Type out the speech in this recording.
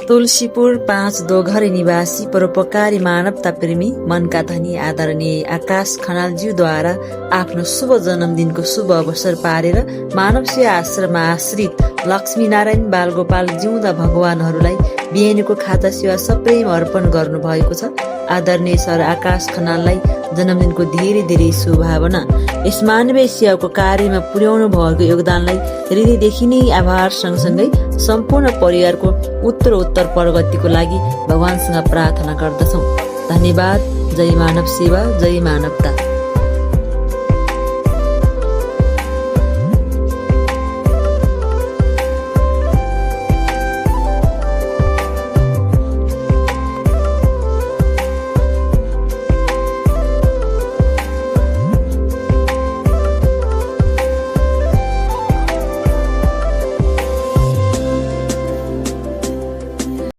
तुलसीपुर 5 दोघरे निवासी परोपकारी मानवता प्रेमी मनका धनी आदरणीय आकाश खनालज्यूद्वारा आफ्नो शुभ जन्मदिनको शुभ अवसर पारेर मानव सेवा आश्रममा आश्रित लक्ष्मीनारायण बालगोपाल जिउँदा भगवानहरूलाई बिहानीको खाता सेवा सप्रेम अर्पण गर्नुभएको छ। आदरणीय सर आकाश खनाललाई जन्मदिनको धेरै धेरै शुभकामना। यस मानवीय सेवाको कार्यमा पुर्याउनु भएको योगदानलाई हृदयदेखि नै आभार सँगसँगै सम्पूर्ण परिवारको उत्तरोत्तर प्रगतिको लागि भगवानसँग प्रार्थना गर्दछौँ। धन्यवाद। जय मानव सेवा, जय मानवता।